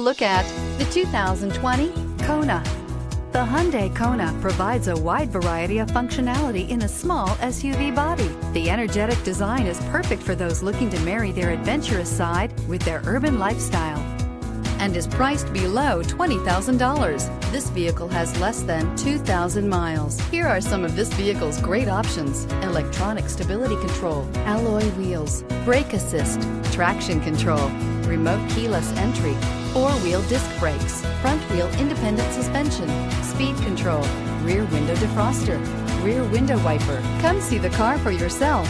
Look at the 2020 Kona. The Hyundai Kona provides a wide variety of functionality in a small SUV body. The energetic design is perfect for those looking to marry their adventurous side with their urban lifestyle and is priced below $20,000. This vehicle has less than 2,000 miles. Here are some of this vehicle's great options: electronic stability control, alloy wheels, brake assist, traction control, remote keyless entry, four-wheel disc brakes, front-wheel independent suspension, speed control, rear window defroster, rear window wiper. Come see the car for yourself.